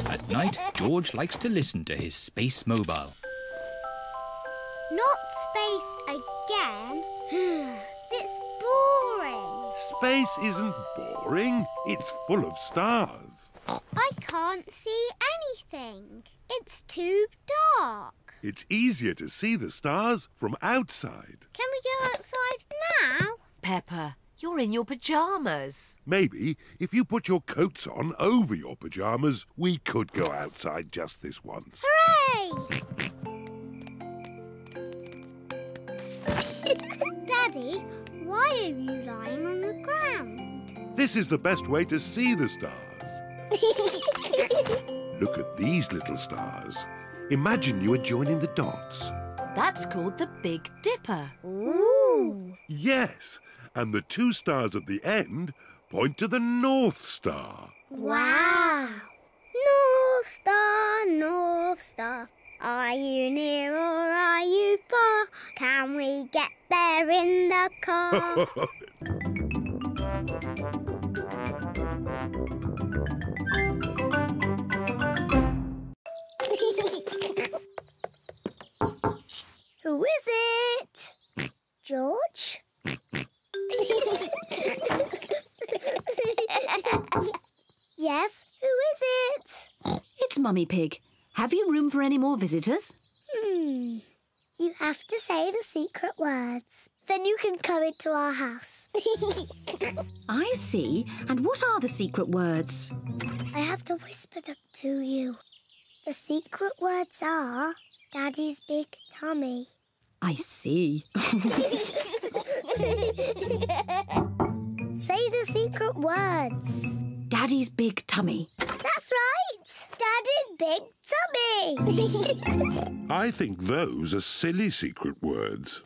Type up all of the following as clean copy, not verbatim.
At night, George likes to listen to his space mobile. Not space again. It's boring. Space isn't boring. It's full of stars. I can't see anything. It's too dark. It's easier to see the stars from outside. Can we go outside now? Peppa, you're in your pyjamas. Maybe if you put your coats on over your pyjamas, we could go outside just this once. Hooray! Daddy, why are you lying on the ground? This is the best way to see the stars. Look at these little stars. Imagine you are joining the dots. That's called the Big Dipper. Ooh! Yes, and the two stars at the end point to the North Star. Wow! North Star, are you near or are you far? Can we get there in the car? Who is it? George? Yes, who is it? It's Mummy Pig. Have you room for any more visitors? You have to say the secret words. Then you can come into our house. I see. And what are the secret words? I have to whisper them to you. The secret words are Daddy's big tummy. I see. Say the secret words. Daddy's big tummy. That's right! Daddy's big tummy! I think those are silly secret words.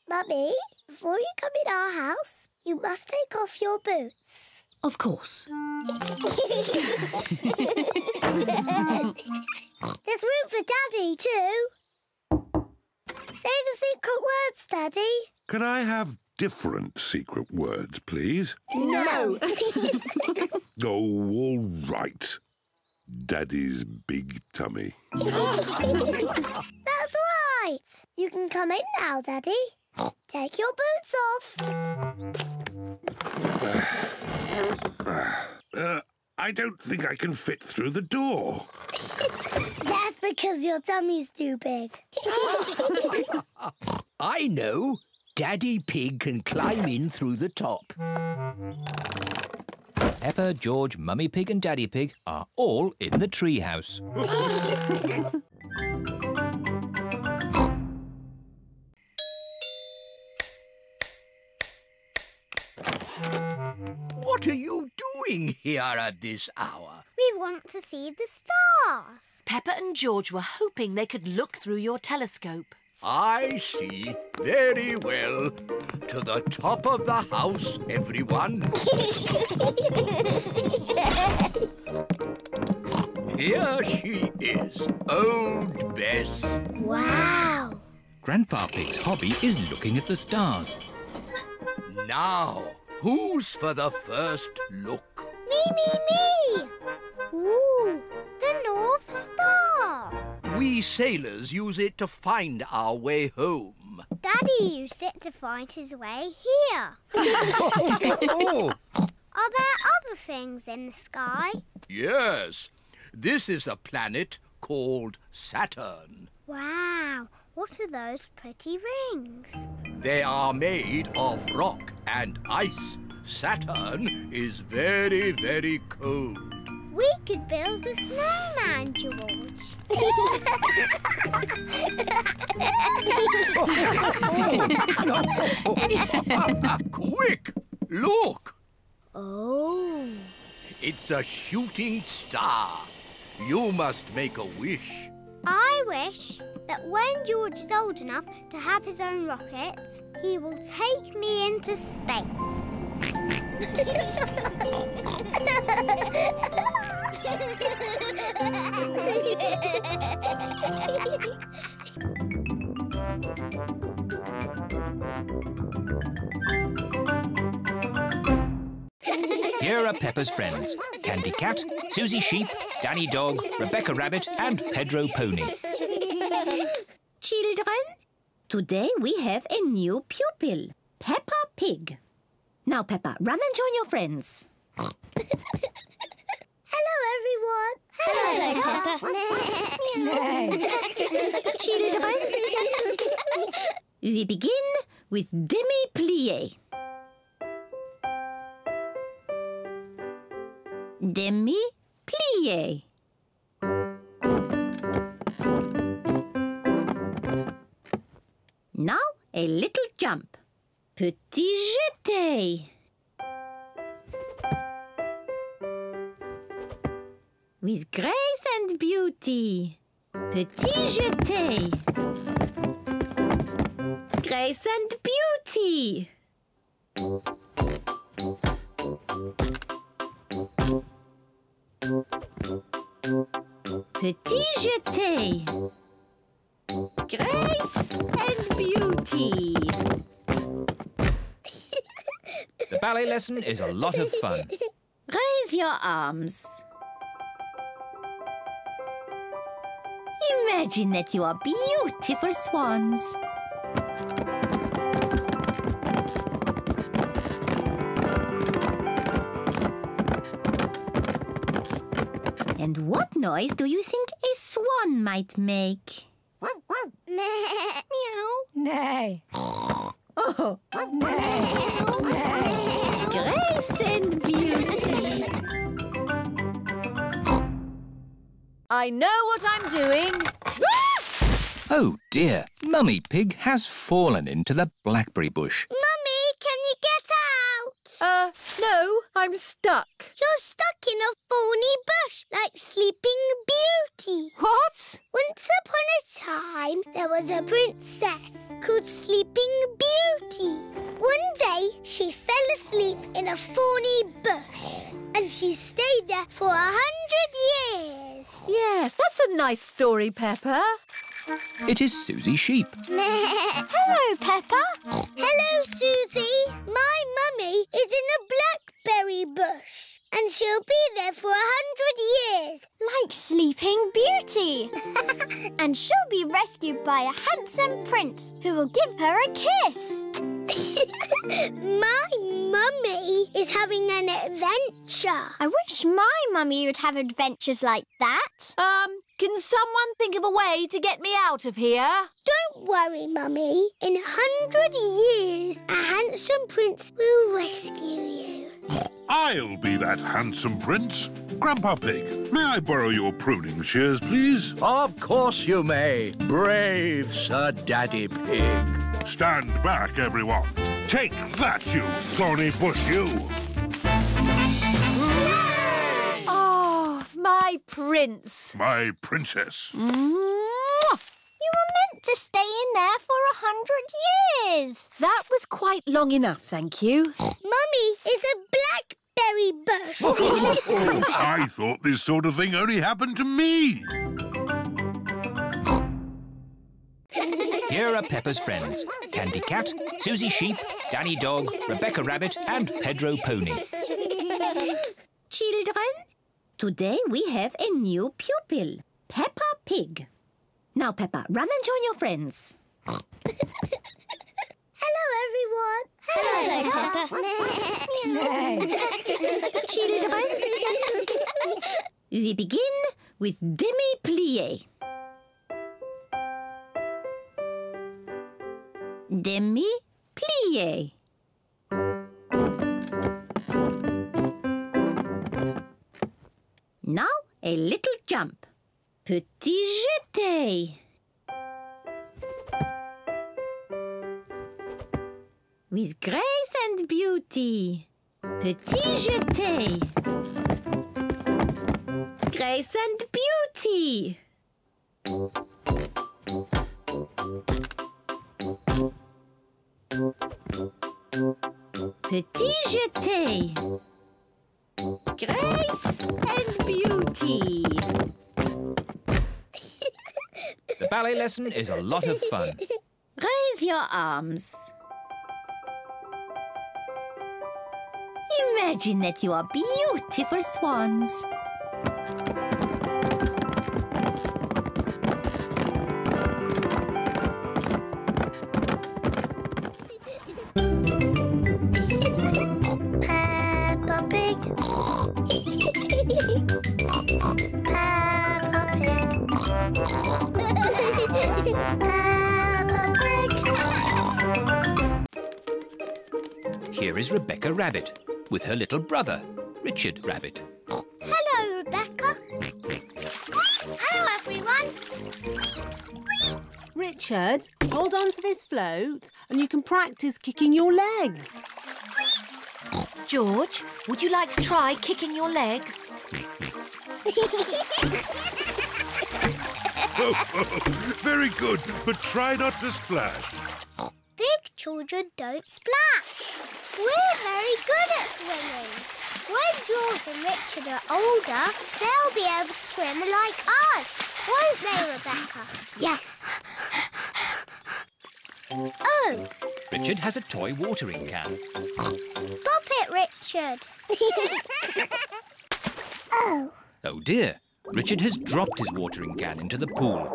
Mummy, before you come in our house, you must take off your boots. Of course. There's room for Daddy too. Say the secret words, Daddy. Can I have different secret words, please? No! Oh, all right. Daddy's big tummy. That's right. You can come in now, Daddy. Take your boots off. I don't think I can fit through the door. That's because your tummy's too big. I know. Daddy Pig can climb in through the top. Peppa, George, Mummy Pig and Daddy Pig are all in the treehouse. What are you doing here at this hour? We want to see the stars. Peppa and George were hoping they could look through your telescope. I see. Very well. To the top of the house, everyone. Here she is, old Bess. Wow. Grandpa Pig's hobby is looking at the stars. Now, who's for the first look? Me. Ooh, the North Star. We sailors use it to find our way home. Daddy used it to find his way here. Oh, Are there other things in the sky? yes. This is a planet called Saturn. Wow, what are those pretty rings? They are made of rock and ice. Saturn is very, very cold. We could build a snowman, George. Quick, look. Oh. It's a shooting star. You must make a wish. I wish that when George is old enough to have his own rocket, he will take me into space. Here are Peppa's friends. Candy Cat, Susie Sheep, Danny Dog, Rebecca Rabbit and Pedro Pony. Children, today we have a new pupil, Peppa Pig. Now, Peppa, run and join your friends. Hello, everyone. Hello, Peppa. Children, we begin with demi-plié. Demi-plié. Now a little jump. Petit jeté. With grace and beauty. Petit jeté. Grace and beauty. Petit jeté. Grace and beauty. The ballet lesson is a lot of fun. Raise your arms. Imagine that you are beautiful swans. And what noise do you think a swan might make? Meow. Nay. Oh, grace and beauty. I know what I'm doing. Oh dear, Mummy Pig has fallen into the blackberry bush. Mummy, can you get out? No, I'm stuck. You're stuck in a thorny bush like Sleeping Beauty. What? Once upon a time, there was a princess called Sleeping Beauty. One day, she fell asleep in a thorny bush, and she stayed there for 100 years. Yes, that's a nice story, Peppa. It is Susie Sheep. Hello, Peppa. Hello, Susie. My mummy is in a blackberry bush, and she'll be there for 100 years. Like Sleeping Beauty. And she'll be rescued by a handsome prince who will give her a kiss. My mummy is having an adventure. I wish my mummy would have adventures like that. Can someone think of a way to get me out of here? Don't worry, Mummy. In 100 years, a handsome prince will rescue you. I'll be that handsome prince. Grandpa Pig, may I borrow your pruning shears, please? Of course you may, brave Sir Daddy Pig. Stand back, everyone. Take that, you thorny bush, you. Oh, my prince. My princess. You were meant to stay in there for 100 years. That was quite long enough, thank you. Mummy is a blackberry bush. Oh, I thought this sort of thing only happened to me. Here are Peppa's friends. Candy Cat, Susie Sheep, Danny Dog, Rebecca Rabbit and Pedro Pony. Children, today we have a new pupil, Peppa Pig. Now, Peppa, run and join your friends. Hello, everyone. Hello, Peppa. Children, we begin with demi-plié. Demi-plié. Now a little jump. Petit jeté. With grace and beauty. Petit jeté. Grace and beauty. Petit jeté. Grace and beauty. The ballet lesson is a lot of fun. Raise your arms. Imagine that you are beautiful swans. Peppa Pig. Peppa Pig. Peppa Pig. Here is Rebecca Rabbit with her little brother, Richard Rabbit. Hello, Rebecca. Hello, everyone. Richard, hold on to this float and you can practice kicking your legs. George, would you like to try kicking your legs? Very good, but try not to splash. Big children don't splash. We're very good at swimming. When George and Richard are older, they'll be able to swim like us. Won't they, Rebecca? Yes. Oh, Richard has a toy watering can. stop it, Richard. Oh. Oh dear, Richard has dropped his watering can into the pool.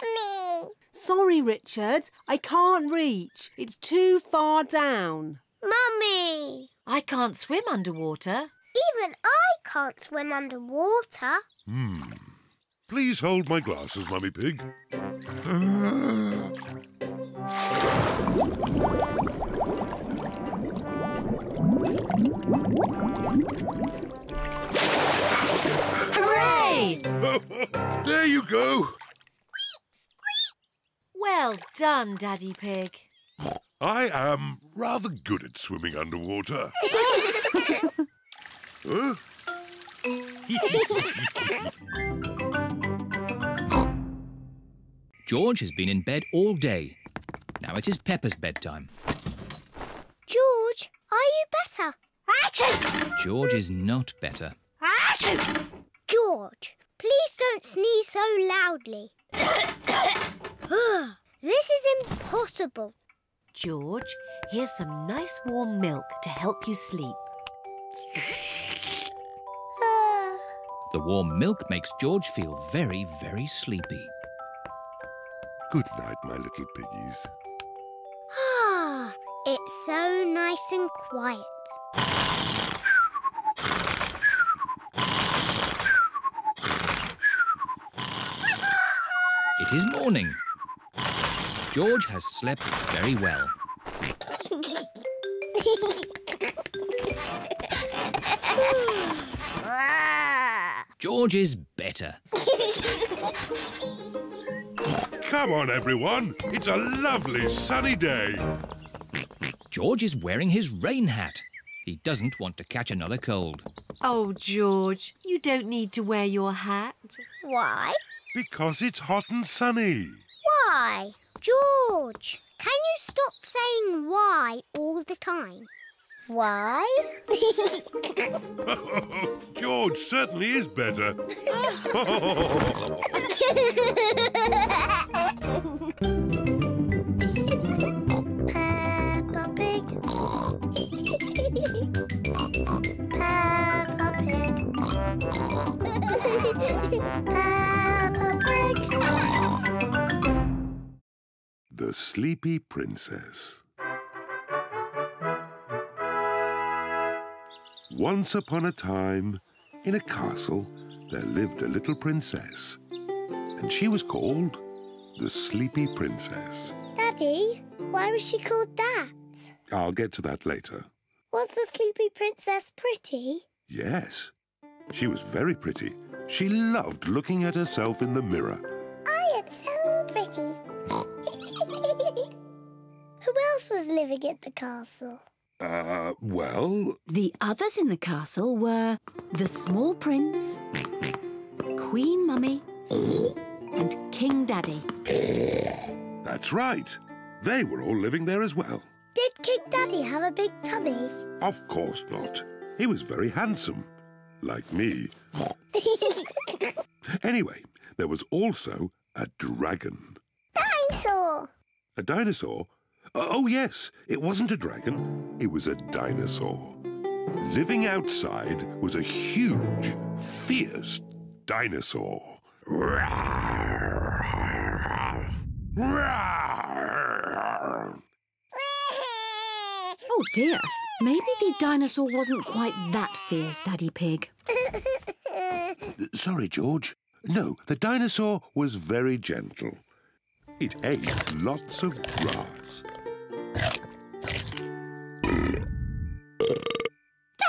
Mummy. Sorry, Richard, I can't reach. It's too far down. Mummy. I can't swim underwater. Even I can't swim underwater. Please hold my glasses, Mummy Pig. Hooray! There you go. Well done, Daddy Pig. I am rather good at swimming underwater. Huh? George has been in bed all day. Now it is Peppa's bedtime. George, are you better? George is not better. George, please don't sneeze so loudly. This is impossible. George, here's some nice warm milk to help you sleep. The warm milk makes George feel very, very sleepy. Good night, my little piggies. It's so nice and quiet. It is morning. George has slept very well. George is better. Come on, everyone. It's a lovely sunny day. George is wearing his rain hat. He doesn't want to catch another cold. Oh, George, you don't need to wear your hat. Why? Because it's hot and sunny. Why? George, can you stop saying why all the time? Why? George certainly is better. Peppa Pig. Peppa Pig. Peppa Pig. The Sleepy Princess. Once upon a time, in a castle, there lived a little princess. And she was called the Sleepy Princess. Daddy, why was she called that? I'll get to that later. Was the Sleepy Princess pretty? Yes, she was very pretty. She loved looking at herself in the mirror. I am so pretty. Who else was living at the castle? Well... The others in the castle were the small prince, Queen Mummy, and King Daddy. That's right. They were all living there as well. Did King Daddy have a big tummy? Of course not. He was very handsome. Like me. Anyway, there was also a dragon. Dinosaur! A dinosaur? Oh, yes, it wasn't a dragon. It was a dinosaur. Living outside was a huge, fierce dinosaur. Oh dear, maybe the dinosaur wasn't quite that fierce, Daddy Pig. Sorry, George. No, the dinosaur was very gentle. It ate lots of grass.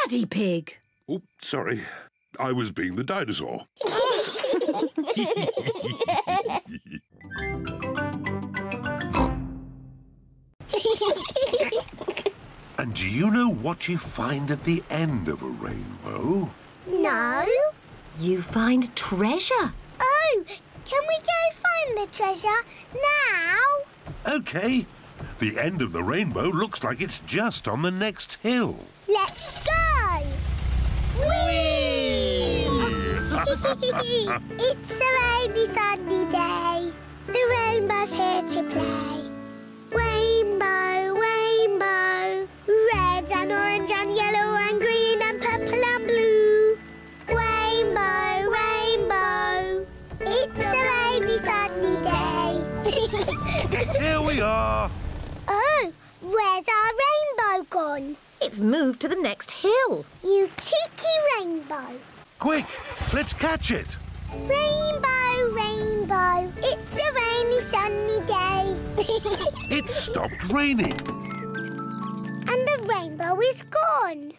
Daddy Pig! Oh, sorry. I was being the dinosaur. And do you know what you find at the end of a rainbow? No. You find treasure. Oh, can we go find the treasure now? OK. The end of the rainbow looks like it's just on the next hill. Let's go! Whee! It's a rainy, sunny day. The rainbow's here to play. Rainbow, rainbow, red and orange and yellow and green and purple and blue. Rainbow, rainbow, it's a rainy, sunny day. Here we are. Oh, where's our rainbow gone? It's moved to the next hill. You cheeky rainbow. Quick, let's catch it. Rainbow, rainbow, it's a rainy, sunny day. It stopped raining. And the rainbow is gone.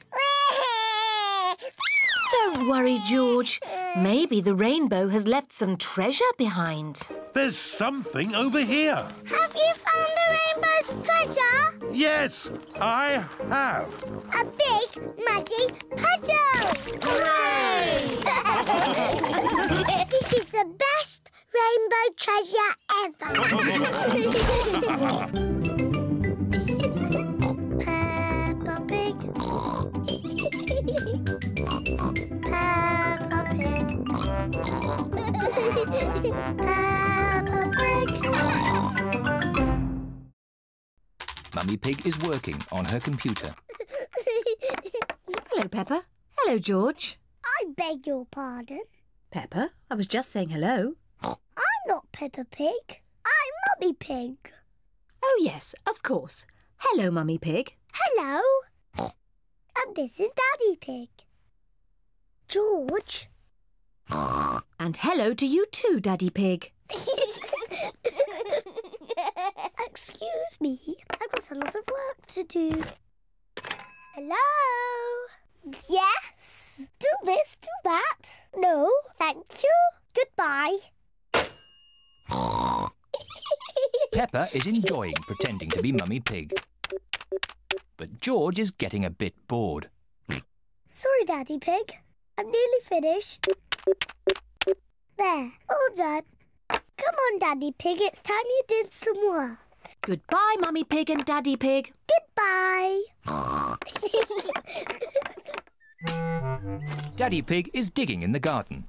Don't worry, George. Maybe the rainbow has left some treasure behind. There's something over here. Have you found the rainbow's treasure? Yes, I have. A big, muddy puddle! Hooray! This is the best rainbow treasure ever. Peppa Pig. Peppa Pig. Peppa Pig. Mummy Pig is working on her computer. Hello, Peppa. Hello, George. I beg your pardon. Peppa, I was just saying hello. I'm not Peppa Pig. I'm Mummy Pig. Oh, yes, of course. Hello, Mummy Pig. Hello. And this is Daddy Pig. George. And hello to you too, Daddy Pig. Excuse me, I've got a lot of work to do. Hello? Yes? Do this, do that. No, thank you. Goodbye. Peppa is enjoying pretending to be Mummy Pig. But George is getting a bit bored. Sorry, Daddy Pig. I'm nearly finished. There, all done. Come on, Daddy Pig, it's time you did some work. Goodbye, Mummy Pig and Daddy Pig. Goodbye. Daddy Pig is digging in the garden.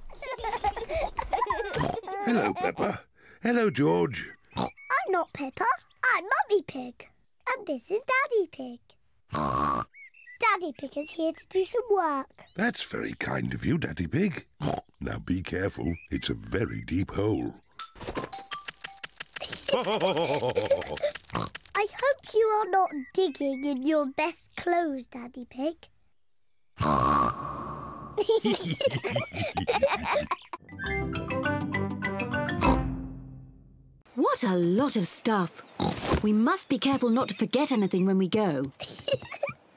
Hello, Peppa. Hello, George. I'm not Peppa. I'm Mummy Pig. And this is Daddy Pig. Daddy Pig is here to do some work. That's very kind of you, Daddy Pig. Now be careful. It's a very deep hole. I hope you are not digging in your best clothes, Daddy Pig. What a lot of stuff. We must be careful not to forget anything when we go.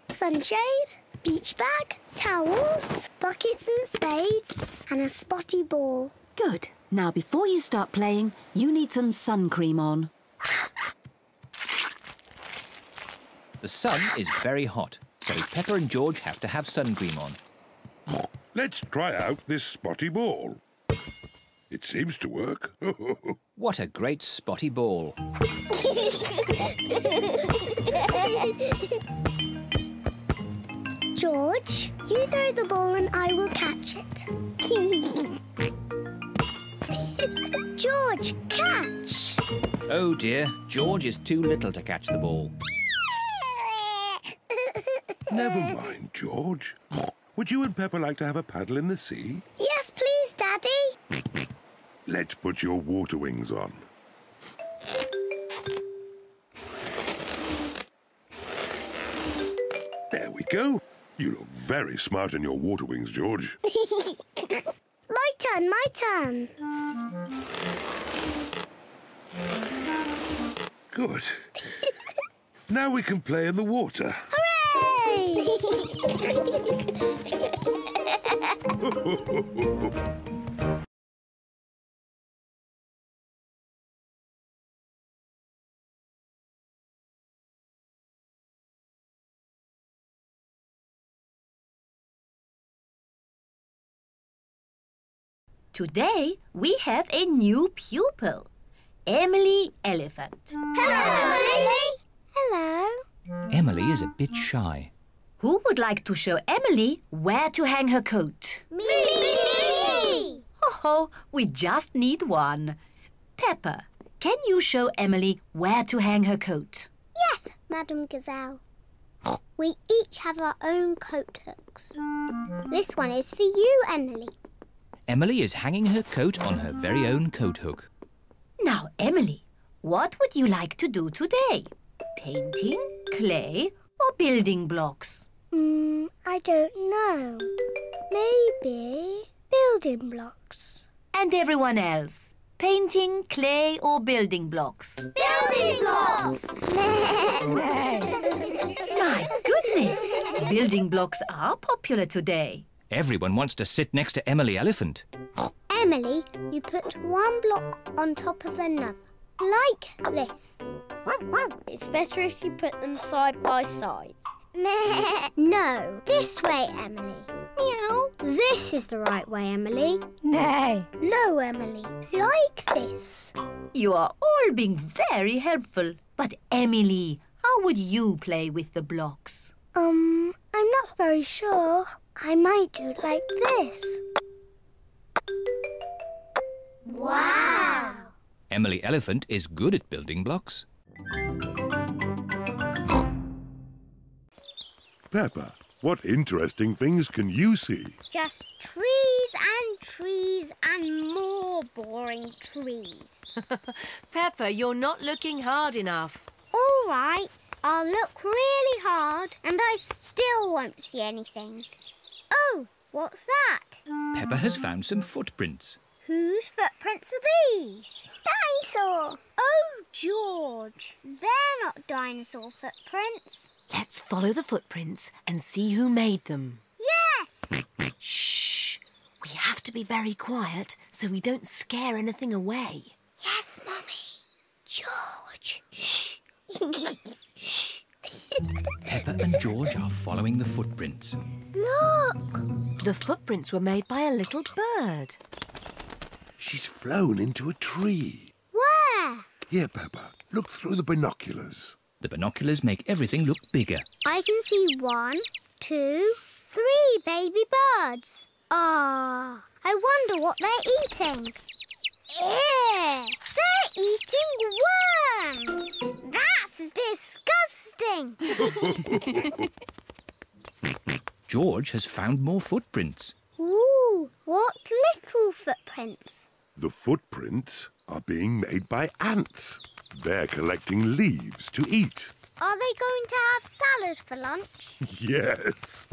Sunshade, beach bag, towels, buckets and spades, and a spotty ball. Good. Now, before you start playing, you need some sun cream on. The sun is very hot, so Peppa and George have to have sun cream on. Let's try out this spotty ball. It seems to work. What a great spotty ball. George, you throw the ball and I will catch it. George, catch! Oh Oh dear, George is too little to catch the ball. Never mind, George. Would you and Peppa like to have a paddle in the sea? Yes, please, Daddy. Let's put your water wings on. There we go. You look very smart in your water wings, George. My turn, my turn. Good. Now we can play in the water. Hooray! Today we have a new pupil, Emily Elephant. Hello, Emily. Hello. Emily is a bit shy. Who would like to show Emily where to hang her coat? Me! Oh, we just need one. Peppa, can you show Emily where to hang her coat? Yes, Madam Gazelle. We each have our own coat hooks. This one is for you, Emily. Emily is hanging her coat on her very own coat hook. Now, Emily, what would you like to do today? Painting, clay, or building blocks? I don't know. Maybe building blocks. And everyone else? Painting, clay, or building blocks? Building blocks! My goodness! Building blocks are popular today. Everyone wants to sit next to Emily Elephant. Emily, you put one block on top of another, like this. It's better if you put them side by side. No, this way, Emily. Meow. This is the right way, Emily. Nay. No, Emily, like this. You are all being very helpful. But Emily, how would you play with the blocks? I'm not very sure. I might do it like this. Wow! Emily Elephant is good at building blocks. Peppa, what interesting things can you see? Just trees and trees and more boring trees. Peppa, you're not looking hard enough. All right, I'll look really hard and I still won't see anything. Oh, what's that? Peppa has found some footprints. Whose footprints are these? Dinosaur. Oh, George, they're not dinosaur footprints. Let's follow the footprints and see who made them. Yes! Shh! We have to be very quiet so we don't scare anything away. Yes, Mummy. George. Shh. Shh! Peppa and George are following the footprints. Look! The footprints were made by a little bird. She's flown into a tree. Where? Here, Peppa, look through the binoculars. The binoculars make everything look bigger. I can see 1, 2, 3 baby birds. Ah, I wonder what they're eating. Ew! They're eating worms! That's disgusting! George has found more footprints. Ooh, what little footprints? The footprints are being made by ants. They're collecting leaves to eat. Are they going to have salad for lunch? Yes.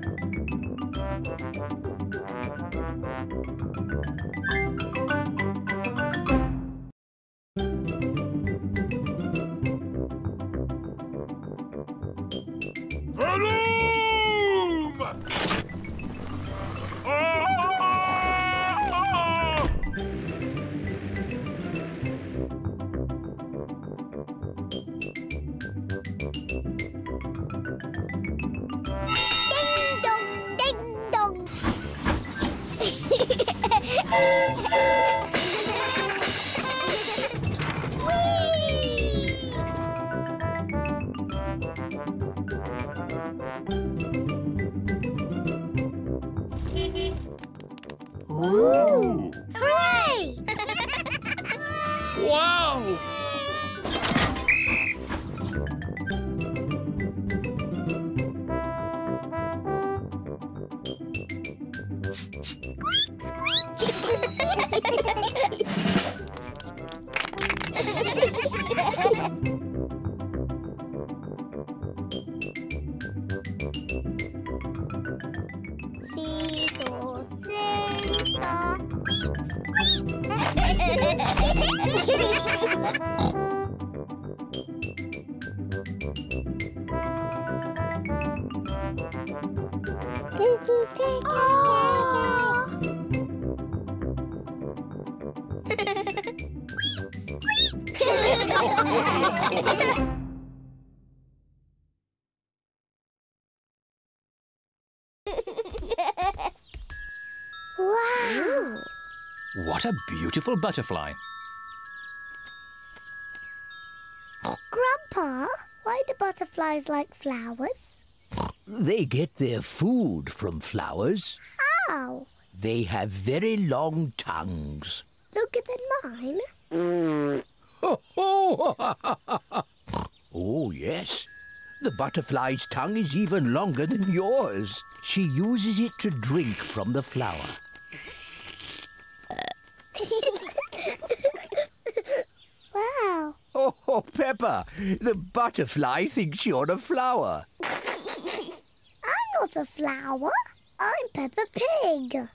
Ding dong, ding dong. Whee! Ooh. Hooray! Wow! Seesaw, seesaw, Wow! What a beautiful butterfly. Grandpa, why do butterflies like flowers? They get their food from flowers. How? They have very long tongues. Longer than mine? Oh, yes. The butterfly's tongue is even longer than yours. She uses it to drink from the flower. Wow. Oh, Peppa, the butterfly thinks you're a flower. I'm not a flower. I'm Peppa Pig.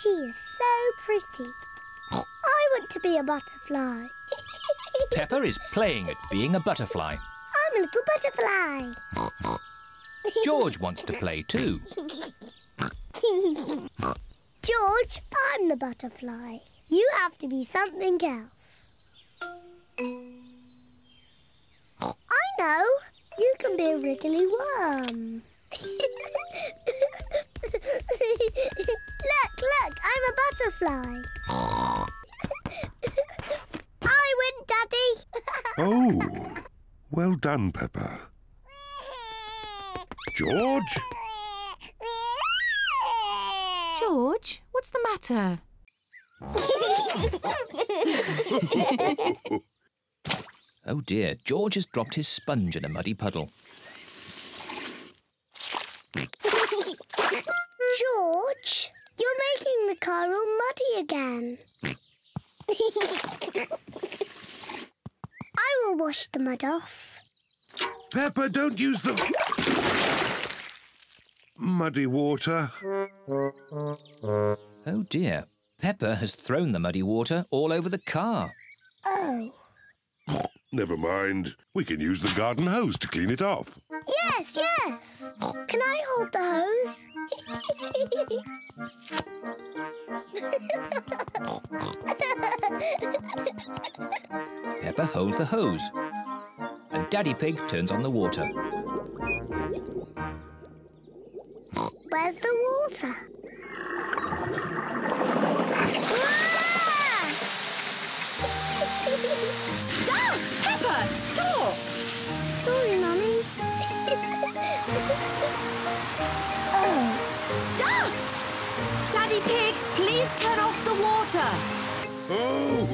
She is so pretty. I want to be a butterfly. Peppa is playing at being a butterfly. I'm a little butterfly. George wants to play too. George, I'm the butterfly. You have to be something else. I know. You can be a wriggly worm. Look, I'm a butterfly. I win, Daddy. Oh, well done, Peppa. George? George, what's the matter? Oh dear, George has dropped his sponge in a muddy puddle. George, you're making the car all muddy again. I will wash the mud off. Peppa, don't use the muddy water. Oh dear, Peppa has thrown the muddy water all over the car. Oh. Never mind. We can use the garden hose to clean it off. Yes. Can I hold the hose? Peppa holds the hose and Daddy Pig turns on the water. Where's the water? Oh, Peppa, stop! Sorry, Mummy. Ah! Daddy Pig, please turn off the water. Oh!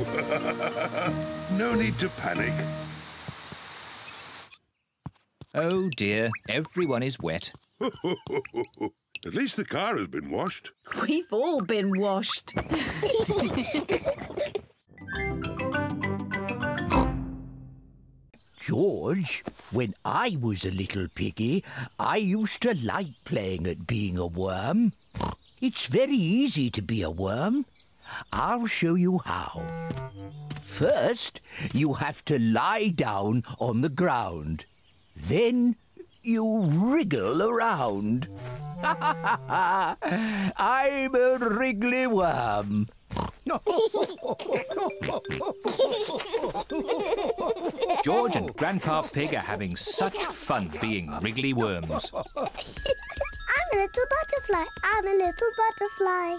No need to panic. Oh dear, everyone is wet. At least the car has been washed. We've all been washed. George, when I was a little piggy, I used to like playing at being a worm. It's very easy to be a worm. I'll show you how. First, you have to lie down on the ground. Then you wriggle around. I'm a wriggly worm. George and Grandpa Pig are having such fun being wriggly worms. I'm a little butterfly. I'm a little butterfly.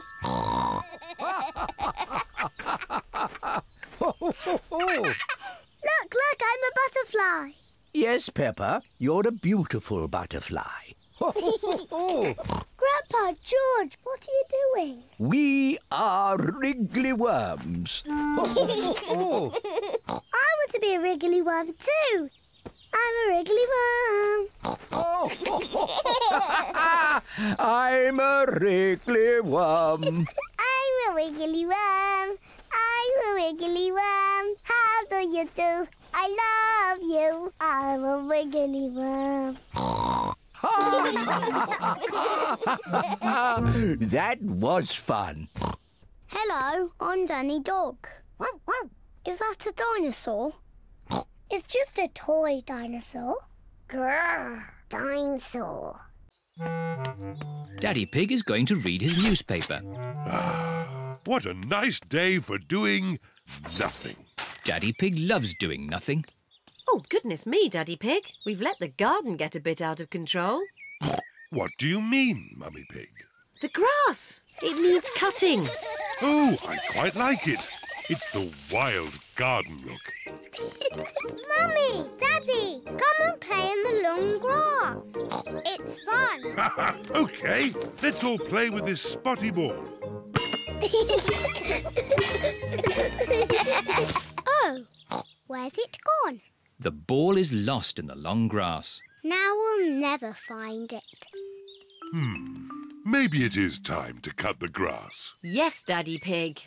Look, I'm a butterfly. Yes, Peppa, you're a beautiful butterfly. Grandpa, George, what are you doing? We are wriggly worms. I want to be a wriggly worm too. I'm a wriggly worm. I'm a wriggly worm. I'm a wiggly worm. I'm a wiggly worm. How do you do? I love you. I'm a wiggly worm. That was fun. Hello, I'm Danny Dog. Is that a dinosaur? It's just a toy dinosaur. Grrr, dinosaur. Daddy Pig is going to read his newspaper. What a nice day for doing nothing. Daddy Pig loves doing nothing. Oh, goodness me, Daddy Pig. We've let the garden get a bit out of control. What do you mean, Mummy Pig? The grass. It needs cutting. Oh, I quite like it. It's the wild garden look. Mummy, Daddy, come and play in the long grass. It's fun. OK, let's all play with this spotty ball. Oh, where's it gone? The ball is lost in the long grass. Now we'll never find it. Maybe it is time to cut the grass. Yes, Daddy Pig.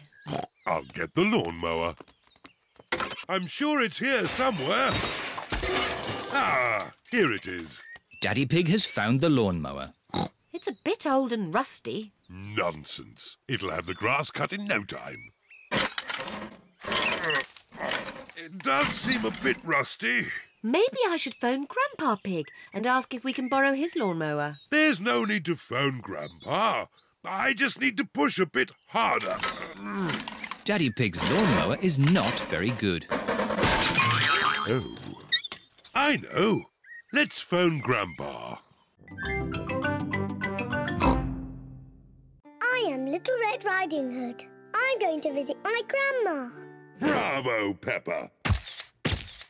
I'll get the lawnmower. I'm sure it's here somewhere. Ah, here it is. Daddy Pig has found the lawnmower. It's a bit old and rusty. Nonsense. It'll have the grass cut in no time. It does seem a bit rusty. Maybe I should phone Grandpa Pig and ask if we can borrow his lawnmower. There's no need to phone Grandpa. I just need to push a bit harder. Daddy Pig's lawnmower is not very good. Oh, I know. Let's phone Grandpa. I am Little Red Riding Hood. I'm going to visit my grandma. Bravo, Peppa.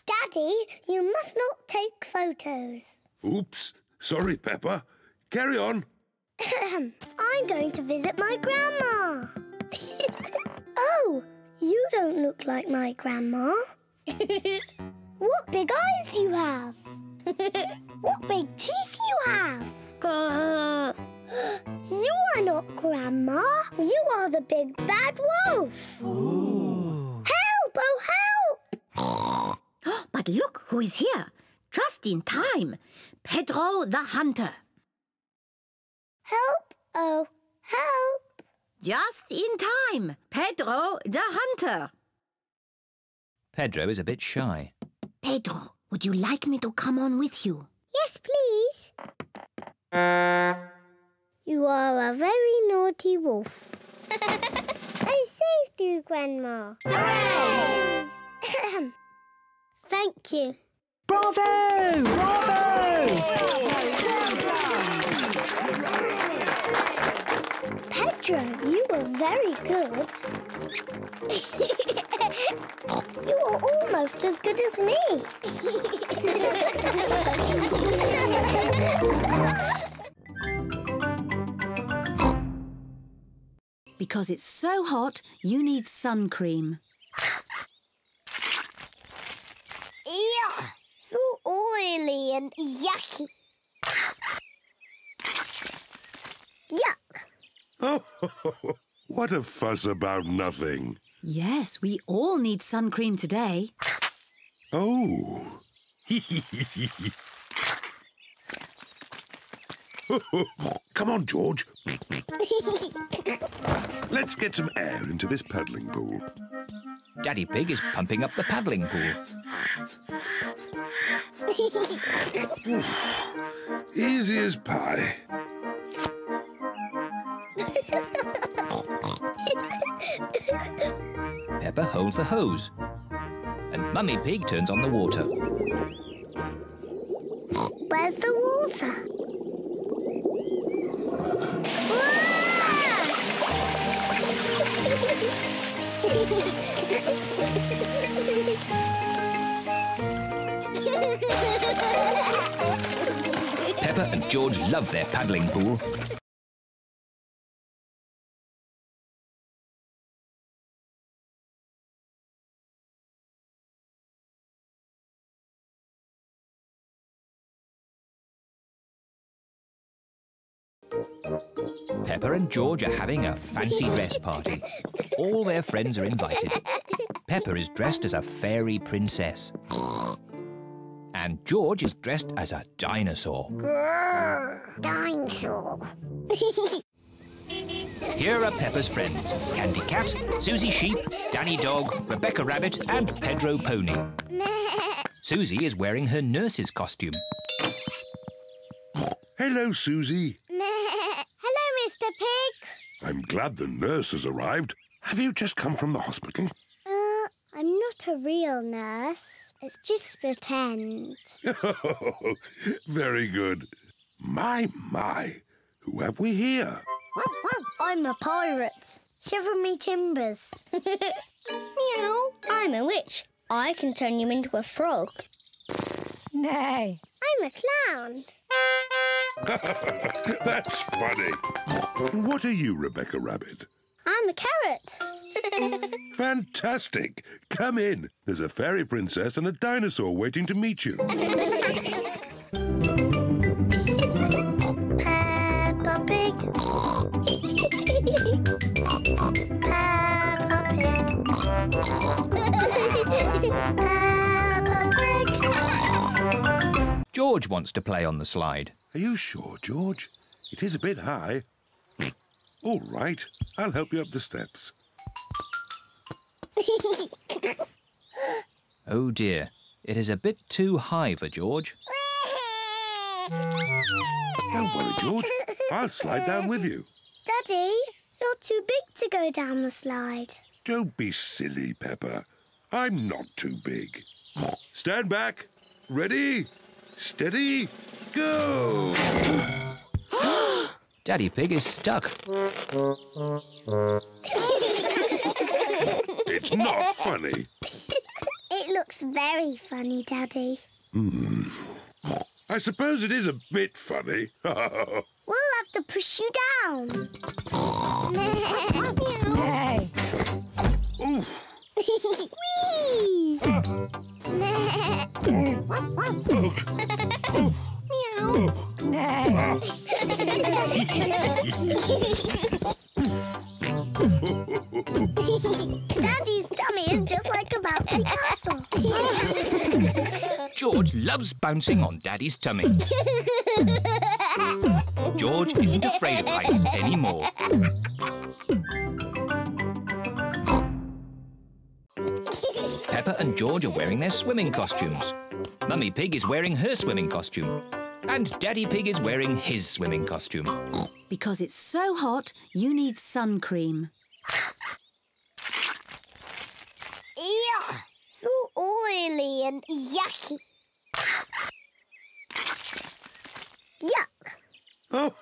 Daddy, you must not take photos. Oops. Sorry, Peppa. Carry on. I'm going to visit my grandma. Oh, you don't look like my grandma. What big eyes you have. What big teeth you have. You are not Grandma. You are the big bad wolf. Ooh. Help! Oh, help! But look who is here. Just in time. Pedro the Hunter. Help! Oh, help! Just in time. Pedro the Hunter. Pedro is a bit shy. Pedro, would you like me to come on with you? Yes, please. You are a very naughty wolf. I saved you, Grandma. Hooray! Thank you. Bravo! Bravo! Pedro, you were very good. You are almost as good as me. Because it's so hot, you need sun cream. Ew, so oily and yucky. Yuck. Oh, what a fuss about nothing. Yes, we all need sun cream today. Oh. Come on, George. Let's get some air into this paddling pool. Daddy Pig is pumping up the paddling pool. Easy as pie. Peppa holds the hose. And Mummy Pig turns on the water. Where's the water? Peppa and George love their paddling pool. Peppa and George are having a fancy dress party. All their friends are invited. Peppa is dressed as a fairy princess. And George is dressed as a dinosaur. Grrr, dinosaur. Here are Peppa's friends: Candy Cat, Susie Sheep, Danny Dog, Rebecca Rabbit and Pedro Pony. Susie is wearing her nurse's costume. Hello, Susie. Hello, Mr. Pig. I'm glad the nurse has arrived. Have you just come from the hospital? I'm not a real nurse. It's just pretend. Very good. My. Who have we here? I'm a pirate. Shiver me timbers. Meow. I'm a witch. I can turn you into a frog. Nay. I'm a clown. That's funny. What are you, Rebecca Rabbit? I'm a carrot. Fantastic. Come in. There's a fairy princess and a dinosaur waiting to meet you. Peppa Pig. Peppa Pig. Peppa Pig. George wants to play on the slide. Are you sure, George? It is a bit high. All right. I'll help you up the steps. Oh dear, it is a bit too high for George. Don't worry, George. I'll slide down with you. Daddy, you're too big to go down the slide. Don't be silly, Peppa. I'm not too big. Stand back. Ready? Steady? Go! Daddy Pig is stuck. It's not funny. It looks very funny, Daddy. I suppose it is a bit funny. We'll have to push you down. Nay. Ooh. Whee! Nay. Daddy's tummy is just like a bouncy castle. George loves bouncing on Daddy's tummy. George isn't afraid of heights anymore. Peppa and George are wearing their swimming costumes. Mummy Pig is wearing her swimming costume. And Daddy Pig is wearing his swimming costume. Because it's so hot, you need sun cream. Ugh, so oily and yucky. Yuck. Oh,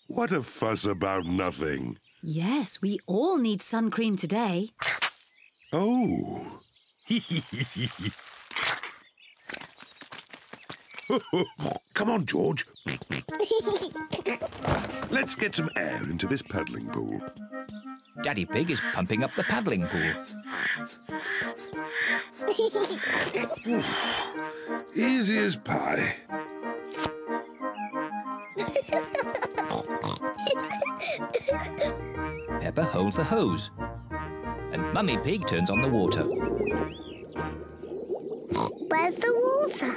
what a fuss about nothing. Yes, we all need sun cream today. Oh. Come on, George. Let's get some air into this paddling pool. Daddy Pig is pumping up the paddling pool. Easy as pie. Peppa holds the hose. And Mummy Pig turns on the water. Where's the water?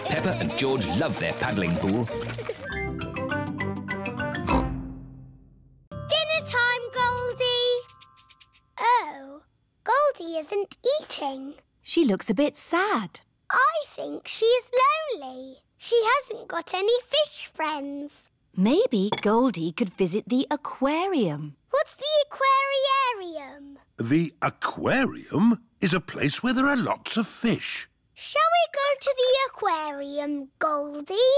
Peppa and George love their paddling pool. Dinner time, Goldie. Oh, Goldie isn't eating. She looks a bit sad. I think she's lonely. She hasn't got any fish friends. Maybe Goldie could visit the aquarium. What's the aquariarium? The aquarium is a place where there are lots of fish. Shall we go to the aquarium, Goldie?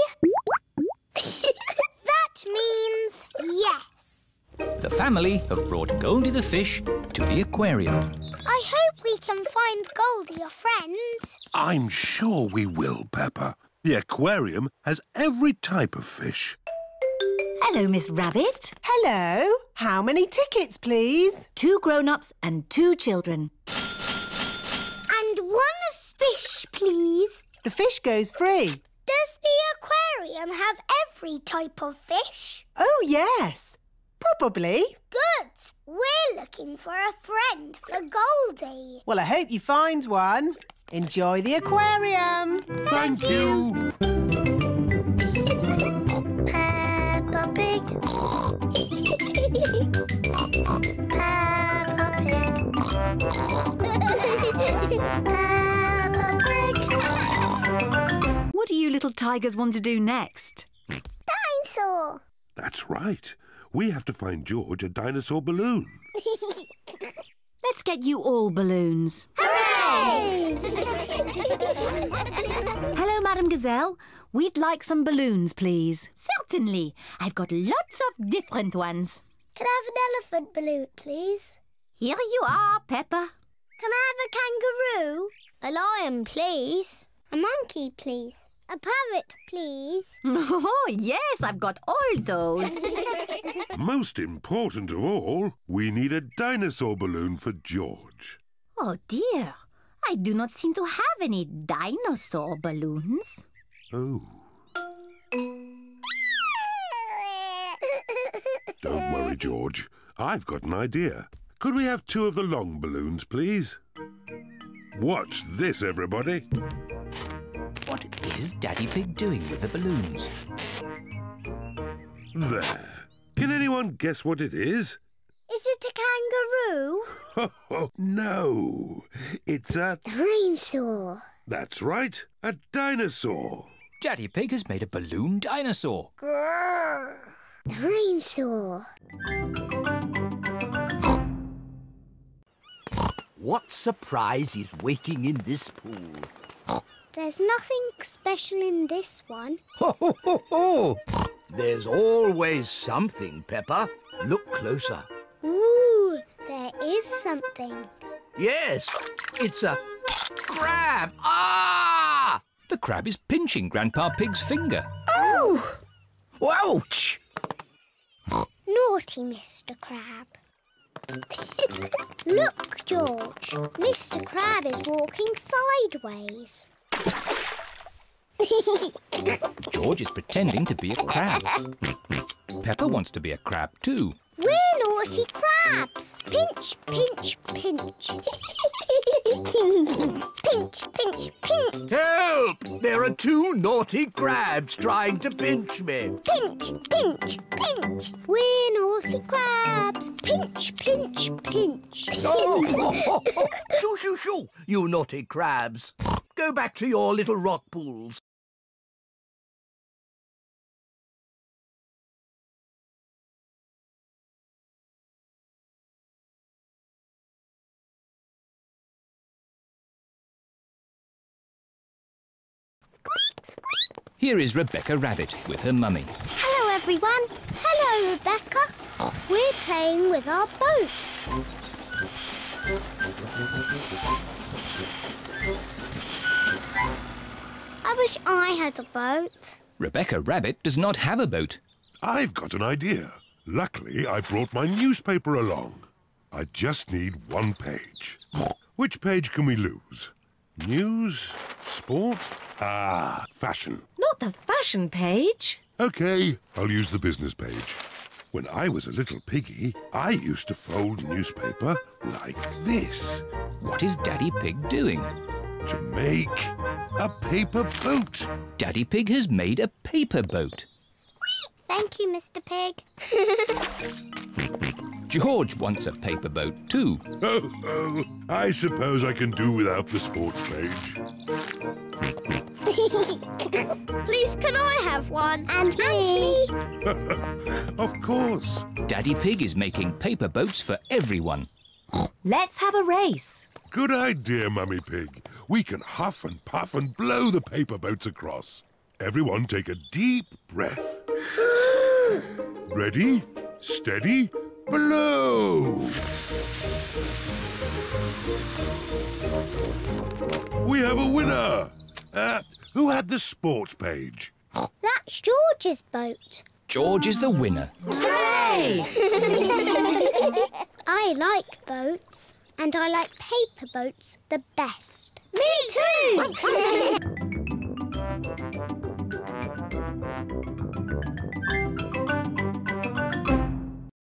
That means yes. The family have brought Goldie the fish to the aquarium. I hope we can find Goldie a friend. I'm sure we will, Peppa. The aquarium has every type of fish. Hello, Miss Rabbit. Hello. How many tickets, please? 2 grown-ups and 2 children. And 1 fish, please. The fish goes free. Does the aquarium have every type of fish? Oh, yes. Probably. Good. We're looking for a friend for Goldie. Well, I hope you find one. Enjoy the aquarium. Thank you. Peppa Pig. Peppa Pig. Peppa Pig. What do you little tigers want to do next? Dinosaur. That's right. We have to find George a dinosaur balloon. Let's get you all balloons. Hooray! Hello, Madam Gazelle. We'd like some balloons, please. Certainly. I've got lots of different ones. Can I have an elephant balloon, please? Here you are, Peppa. Can I have a kangaroo? A lion, please. A monkey, please. A parrot, please. Oh, yes, I've got all those. Most important of all, we need a dinosaur balloon for George. Oh, dear. I do not seem to have any dinosaur balloons. Oh. Don't worry, George. I've got an idea. Could we have 2 of the long balloons, please? Watch this, everybody. What is Daddy Pig doing with the balloons? There. Can anyone guess what it is? Is it a kangaroo? Oh, no. It's a... Dinosaur. That's right, a dinosaur. Daddy Pig has made a balloon dinosaur. Grrr. Dinosaur. What surprise is waiting in this pool? There's nothing special in this one. Ho, ho, ho, ho! There's always something, Peppa. Look closer. Ooh, there is something. Yes, it's a crab. Ah! The crab is pinching Grandpa Pig's finger. Oh! Ouch! Naughty Mr. Crab. Look, George. Mr. Crab is walking sideways. George is pretending to be a crab. Peppa wants to be a crab too. We're naughty crabs. Pinch, pinch, pinch. Pinch, pinch, pinch. Help! There are 2 naughty crabs trying to pinch me. Pinch, pinch, pinch. We're naughty crabs. Pinch, pinch, pinch. Oh! Shoo, shoo, shoo, you naughty crabs. Go back to your little rock pools. Here is Rebecca Rabbit with her mummy. Hello, everyone. Hello, Rebecca. We're playing with our boats. I wish I had a boat. Rebecca Rabbit does not have a boat. I've got an idea. Luckily, I brought my newspaper along. I just need 1 page. Which page can we lose? News? Sport? Ah, fashion. Not the fashion page. OK, I'll use the business page. When I was a little piggy, I used to fold newspaper like this What is Daddy Pig doing? to make a paper boat. Daddy Pig has made a paper boat. Thank you, Mr. Pig. George wants a paper boat too. Oh, I suppose I can do without the sports page. Please, can I have one? And me. Of course. Daddy Pig is making paper boats for everyone. Let's have a race. Good idea, Mummy Pig. We can huff and puff and blow the paper boats across. Everyone take a deep breath. Ready, steady, blow! We have a winner! Who had the sports page? That's George's boat. George is the winner. Hooray! I like boats, and I like paper boats the best. Me too!